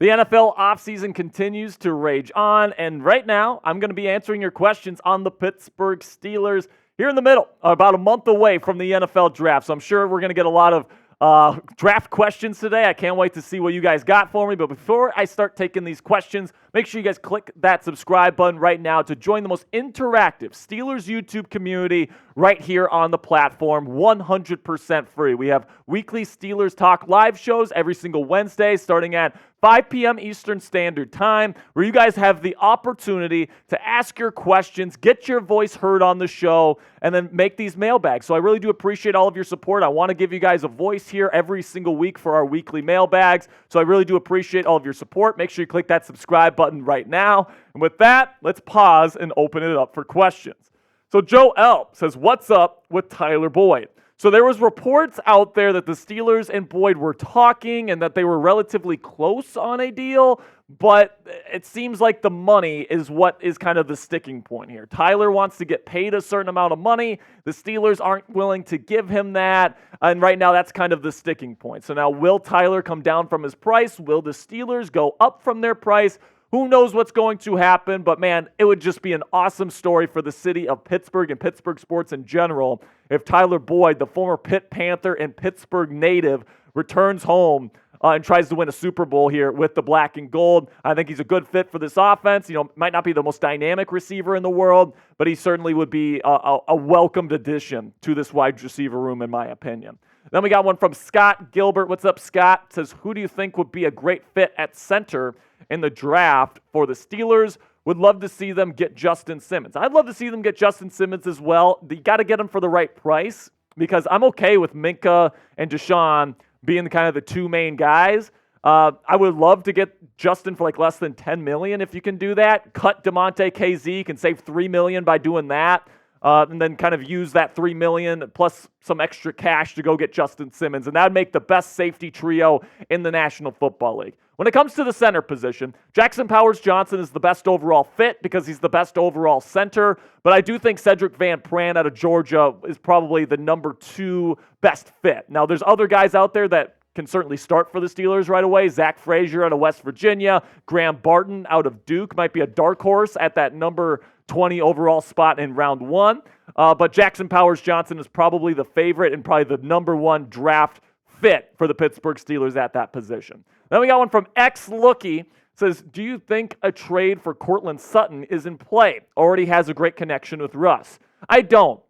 The NFL offseason continues to rage on, and right now, I'm going to be answering your questions on the Pittsburgh Steelers here in the middle, about a month away from the NFL draft. So I'm sure we're going to get a lot of draft questions today. I can't wait to see what you guys got for me. But before I start taking these questions, make sure you guys click that subscribe button right now to join the most interactive Steelers YouTube community right here on the platform, 100% free. We have weekly Steelers Talk live shows every single Wednesday starting at 5 p.m. Eastern Standard Time, where you guys have the opportunity to ask your questions, get your voice heard on the show, and then make these mailbags. So I really do appreciate all of your support. I want to give you guys a voice here every single week for our weekly mailbags. So I really do appreciate all of your support. Make sure you click that subscribe button right now. And with that, let's pause and open it up for questions. So Joe L. says, what's up with Tyler Boyd? So there was reports out there that the Steelers and Boyd were talking and that they were relatively close on a deal, but it seems like the money is what is kind of the sticking point here. Tyler wants to get paid a certain amount of money. The Steelers aren't willing to give him that, and right now that's kind of the sticking point. So now will Tyler come down from his price? Will the Steelers go up from their price? Who knows what's going to happen, but man, it would just be an awesome story for the city of Pittsburgh and Pittsburgh sports in general if Tyler Boyd, the former Pitt Panther and Pittsburgh native, returns home and tries to win a Super Bowl here with the black and gold. I think he's a good fit for this offense. You know, might not be the most dynamic receiver in the world, but he certainly would be a welcomed addition to this wide receiver room, in my opinion. Then we got one from Scott Gilbert. What's up, Scott? It says, who do you think would be a great fit at center in the draft for the Steelers? Would love to see them get Justin Simmons. I'd love to see them get Justin Simmons as well. You got to get him for the right price because I'm okay with Minka and Deshaun being kind of the two main guys. I would love to get Justin for like less than $10 million if you can do that. Cut DeMonte KZ, can save $3 million by doing that. And then kind of use that $3 million plus some extra cash to go get Justin Simmons. And that would make the best safety trio in the National Football League. When it comes to the center position, Jackson Powers-Johnson is the best overall fit because he's the best overall center. But I do think Cedric Van Pran out of Georgia is probably the number 2 best fit. Now, there's other guys out there that can certainly start for the Steelers right away. Zach Frazier out of West Virginia. Graham Barton out of Duke might be a dark horse at that number 20 overall spot in round 1. But Jackson Powers-Johnson is probably the favorite and probably the number 1 draft fit for the Pittsburgh Steelers at that position. Then we got one from X Lookie. Says, do you think a trade for Courtland Sutton is in play? Already has a great connection with Russ. I don't.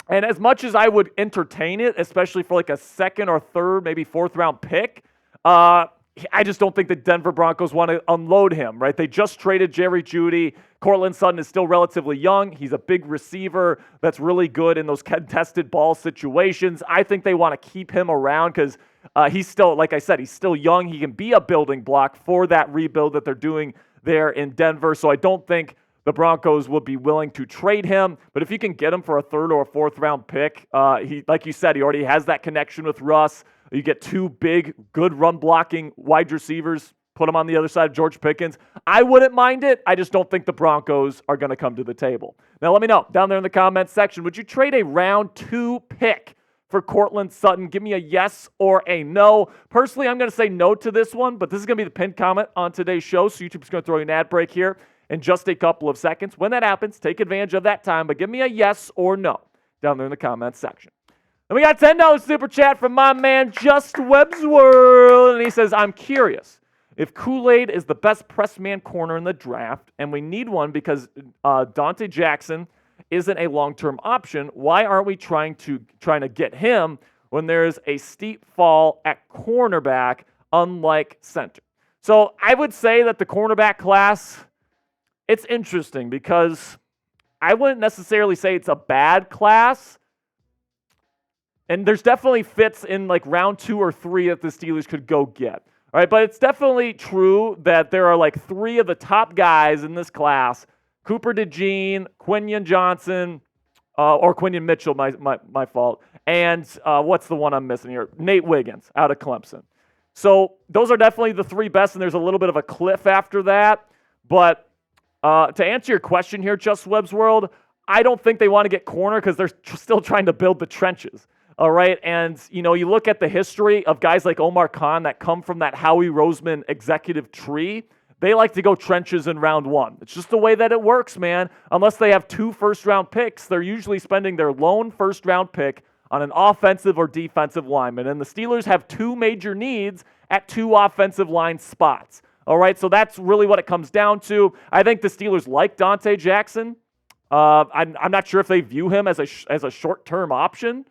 And as much as I would entertain it, especially for like a second or third, maybe fourth round pick, I just don't think the Denver Broncos want to unload him, right? They just traded Jerry Jeudy. Courtland Sutton is still relatively young. He's a big receiver that's really good in those contested ball situations. I think they want to keep him around because he's still, like I said, he's still young. He can be a building block for that rebuild that they're doing there in Denver. So I don't think the Broncos will be willing to trade him. But if you can get him for a third or a fourth round pick, he, like you said, he already has that connection with Russ. You get 2 big, good run-blocking wide receivers, put them on the other side of George Pickens. I wouldn't mind it. I just don't think the Broncos are going to come to the table. Now, let me know down there in the comments section, would you trade a round 2 pick for Courtland Sutton? Give me a yes or a no. Personally, I'm going to say no to this one, but this is going to be the pinned comment on today's show, so YouTube's going to throw you an ad break here in just a couple of seconds. When that happens, take advantage of that time, but give me a yes or no down there in the comments section. And we got $10 super chat from my man, Just Webb's World. And he says, I'm curious if Kool-Aid is the best press man corner in the draft, and we need one because Dante Jackson isn't a long-term option. Why aren't we trying to get him when there's a steep fall at cornerback, unlike center? So I would say that the cornerback class, it's interesting because I wouldn't necessarily say it's a bad class. And there's definitely fits in like round 2 or 3 that the Steelers could go get. All right, but it's definitely true that there are like 3 of the top guys in this class: Cooper DeJean, Quinion Johnson, or Quinion Mitchell, my fault. And what's the one I'm missing here? Nate Wiggins out of Clemson. So those are definitely the 3 best, and there's a little bit of a cliff after that. But to answer your question here, Just Webb's World, I don't think they want to get corner because they're still trying to build the trenches. All right, and you look at the history of guys like Omar Khan that come from that Howie Roseman executive tree. They like to go trenches in round one. It's just the way that it works, man. Unless they have 2 first-round picks, they're usually spending their lone first-round pick on an offensive or defensive lineman. And the Steelers have 2 major needs at 2 offensive line spots. All right, so that's really what it comes down to. I think the Steelers like Dante Jackson. I'm not sure if they view him as a short-term option.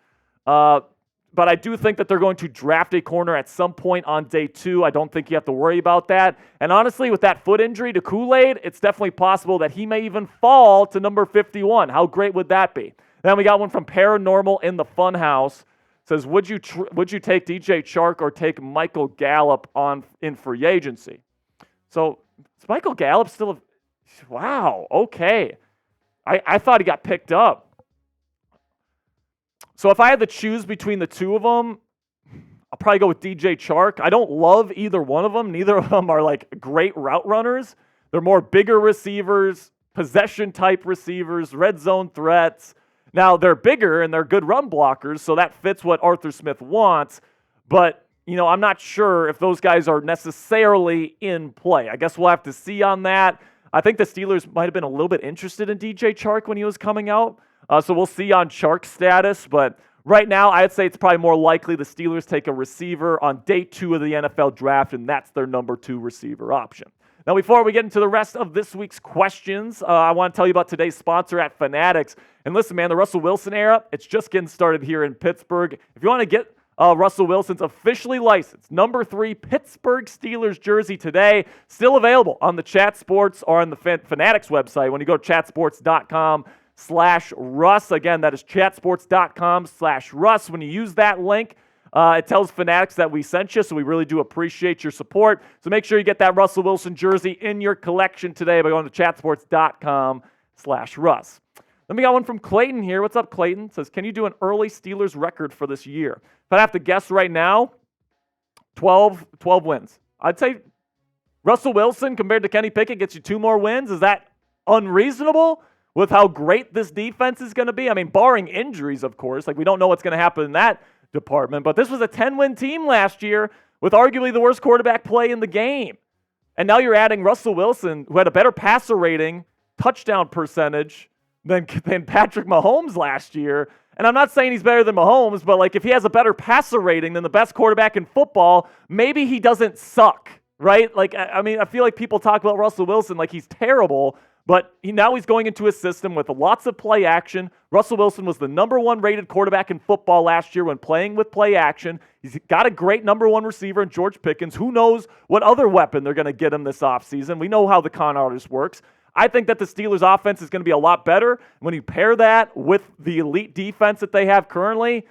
But I do think that they're going to draft a corner at some point on day 2. I don't think you have to worry about that. And honestly, with that foot injury to Kool-Aid, it's definitely possible that he may even fall to number 51. How great would that be? Then we got one from Paranormal in the Fun House. Says, would you take DJ Chark or take Michael Gallup in free agency? So is Michael Gallup still wow, okay. I thought he got picked up. So if I had to choose between the 2 of them, I'll probably go with DJ Chark. I don't love either one of them. Neither of them are like great route runners. They're more bigger receivers, possession-type receivers, red zone threats. Now, they're bigger and they're good run blockers, so that fits what Arthur Smith wants. But, I'm not sure if those guys are necessarily in play. I guess we'll have to see on that. I think the Steelers might have been a little bit interested in DJ Chark when he was coming out. So we'll see on Chark's status, but right now I'd say it's probably more likely the Steelers take a receiver on day 2 of the NFL draft, and that's their number 2 receiver option. Now, before we get into the rest of this week's questions, I want to tell you about today's sponsor at Fanatics. And listen, man, the Russell Wilson era, it's just getting started here in Pittsburgh. If you want to get Russell Wilson's officially licensed number 3 Pittsburgh Steelers jersey today, still available on the Chat Sports or on the Fanatics website when you go to chatsports.com/Russ. Again, that is chatsports.com/Russ. When you use that link, it tells Fanatics that we sent you, so we really do appreciate your support. So make sure you get that Russell Wilson jersey in your collection today by going to chatsports.com/Russ. Then we got one from Clayton here. What's up, Clayton? It says, can you do an early Steelers record for this year? If I have to guess right now, 12 wins. I'd say Russell Wilson compared to Kenny Pickett gets you 2 more wins. Is that unreasonable with how great this defense is going to be? I mean, barring injuries, of course. Like, we don't know what's going to happen in that department. But this was a 10-win team last year with arguably the worst quarterback play in the game. And now you're adding Russell Wilson, who had a better passer rating, touchdown percentage than Patrick Mahomes last year. And I'm not saying he's better than Mahomes, but like if he has a better passer rating than the best quarterback in football, maybe he doesn't suck, right? Like, I mean, I feel like people talk about Russell Wilson like he's terrible, but now he's going into a system with lots of play action. Russell Wilson was the number 1 rated quarterback in football last year when playing with play action. He's got a great number 1 receiver in George Pickens. Who knows what other weapon they're going to get him this offseason. We know how the con artist works. I think that the Steelers' offense is going to be a lot better. When you pair that with the elite defense that they have currently,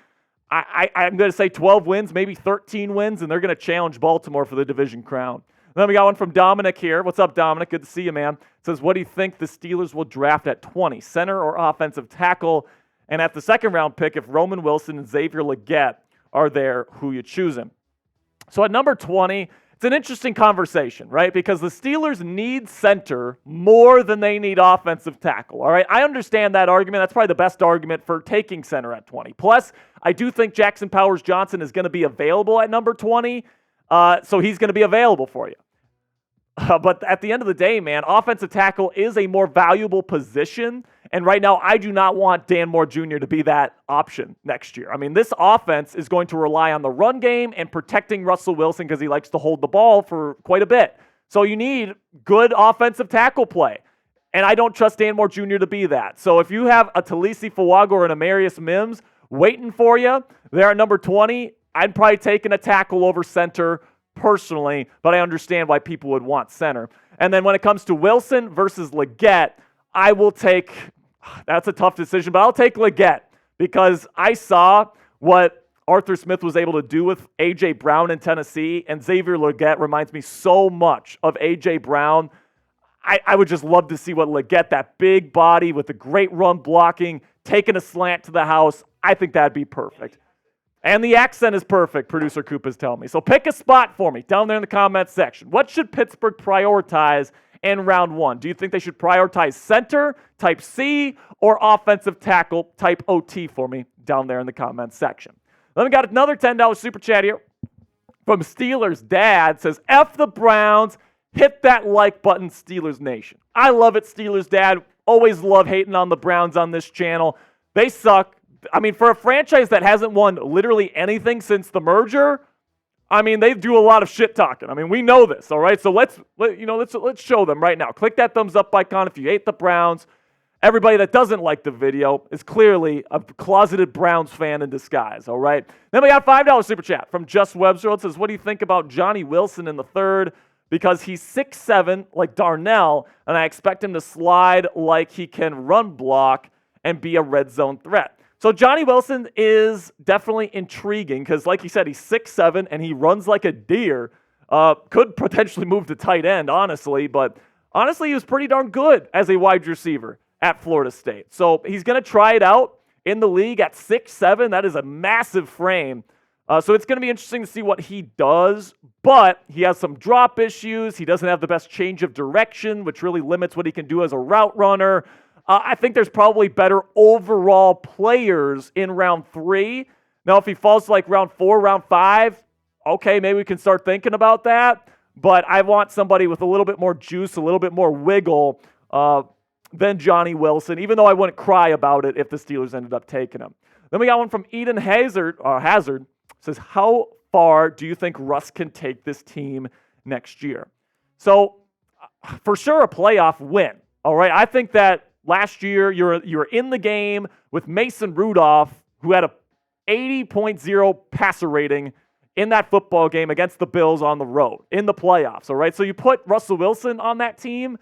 I'm going to say 12 wins, maybe 13 wins, and they're going to challenge Baltimore for the division crown. Then we got one from Dominic here. What's up, Dominic? Good to see you, man. It says, what do you think the Steelers will draft at 20, center or offensive tackle? And at the second-round pick, if Roman Wilson and Xavier Legette are there, who you choosing? So at number 20, it's an interesting conversation, right? Because the Steelers need center more than they need offensive tackle, all right? I understand that argument. That's probably the best argument for taking center at 20. Plus, I do think Jackson Powers-Johnson is going to be available at number 20, so he's going to be available for you. But at the end of the day, man, offensive tackle is a more valuable position. And right now, I do not want Dan Moore Jr. to be that option next year. I mean, this offense is going to rely on the run game and protecting Russell Wilson because he likes to hold the ball for quite a bit. So you need good offensive tackle play. And I don't trust Dan Moore Jr. to be that. So if you have a Talisi Fuaga or an Amarius Mims waiting for you there at number 20, I'd probably taking a tackle over center personally, but I understand why people would want center. And then when it comes to Wilson versus Legette, I will take, that's a tough decision, but I'll take Legette because I saw what Arthur Smith was able to do with A.J. Brown in Tennessee, and Xavier Legette reminds me so much of A.J. Brown. I would just love to see what Legette, that big body with the great run blocking, taking a slant to the house. I think that'd be perfect. And the accent is perfect, producer Coop is telling me. So pick a spot for me down there in the comments section. What should Pittsburgh prioritize in round 1? Do you think they should prioritize center, type C, or offensive tackle, type OT for me down there in the comments section? Then we got another $10 super chat here from Steelers Dad. Says, F the Browns. Hit that like button, Steelers Nation. I love it, Steelers Dad. Always love hating on the Browns on this channel. They suck. I mean, for a franchise that hasn't won literally anything since the merger, I mean, they do a lot of shit talking. I mean, we know this, all right? So let's show them right now. Click that thumbs up icon if you hate the Browns. Everybody that doesn't like the video is clearly a closeted Browns fan in disguise, all right? Then we got a $5 super chat from Just Webster. It says, what do you think about Johnny Wilson in the third? Because he's 6'7", like Darnell, and I expect him to slide like he can run block and be a red zone threat. So Johnny Wilson is definitely intriguing because, like he said, he's 6'7", and he runs like a deer. Could potentially move to tight end, honestly, but honestly, he was pretty darn good as a wide receiver at Florida State. So he's going to try it out in the league at 6'7". That is a massive frame. So it's going to be interesting to see what he does, but he has some drop issues. He doesn't have the best change of direction, which really limits what he can do as a route runner. I think there's probably better overall players in round 3. Now, if he falls to like round 4, round 5, okay, maybe we can start thinking about that. But I want somebody with a little bit more juice, a little bit more wiggle than Johnny Wilson, even though I wouldn't cry about it if the Steelers ended up taking him. Then we got one from Eden Hazard. Says, how far do you think Russ can take this team next year? So, for sure, a playoff win. All right, I think that last year you're in the game with Mason Rudolph, who had a 80.0 passer rating in that football game against the Bills on the road in the playoffs. All right, so you put Russell Wilson on that team,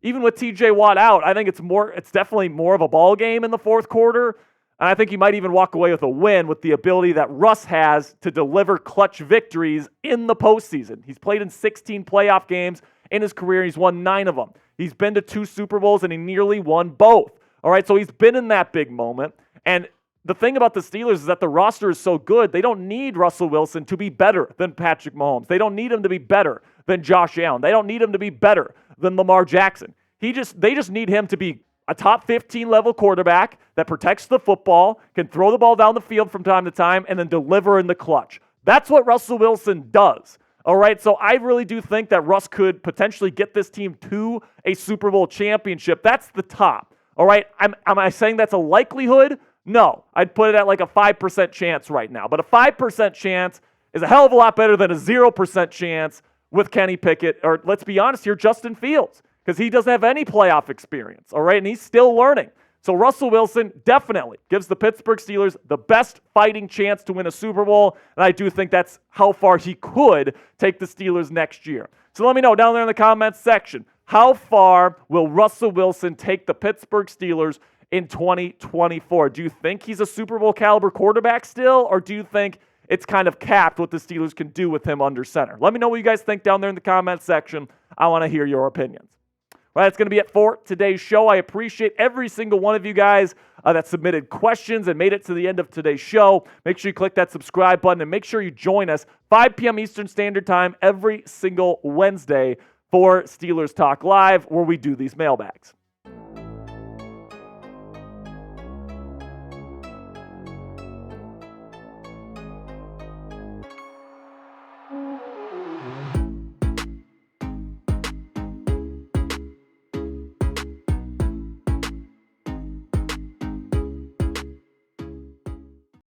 even with T.J. Watt out. I think it's definitely more of a ball game in the fourth quarter. And I think he might even walk away with a win with the ability that Russ has to deliver clutch victories in the postseason. He's played in 16 playoff games in his career. He's won 9 of them. He's been to 2 Super Bowls, and he nearly won both. All right, so he's been in that big moment. And the thing about the Steelers is that the roster is so good, they don't need Russell Wilson to be better than Patrick Mahomes. They don't need him to be better than Josh Allen. They don't need him to be better than Lamar Jackson. They just need him to be a top 15 level quarterback that protects the football, can throw the ball down the field from time to time, and then deliver in the clutch. That's what Russell Wilson does. All right, so I really do think that Russ could potentially get this team to a Super Bowl championship. That's the top. All right, am I saying that's a likelihood? No, I'd put it at like a 5% chance right now. But a 5% chance is a hell of a lot better than a 0% chance with Kenny Pickett, or let's be honest here, Justin Fields, because he doesn't have any playoff experience, all right? And he's still learning. So Russell Wilson definitely gives the Pittsburgh Steelers the best fighting chance to win a Super Bowl, and I do think that's how far he could take the Steelers next year. So let me know down there in the comments section, how far will Russell Wilson take the Pittsburgh Steelers in 2024? Do you think he's a Super Bowl caliber quarterback still, or do you think it's kind of capped what the Steelers can do with him under center? Let me know what you guys think down there in the comments section. I want to hear your opinions. All right, that's going to be it for today's show. I appreciate every single one of you guys that submitted questions and made it to the end of today's show. Make sure you click that subscribe button and make sure you join us 5 p.m. Eastern Standard Time every single Wednesday for Steelers Talk Live, where we do these mailbags.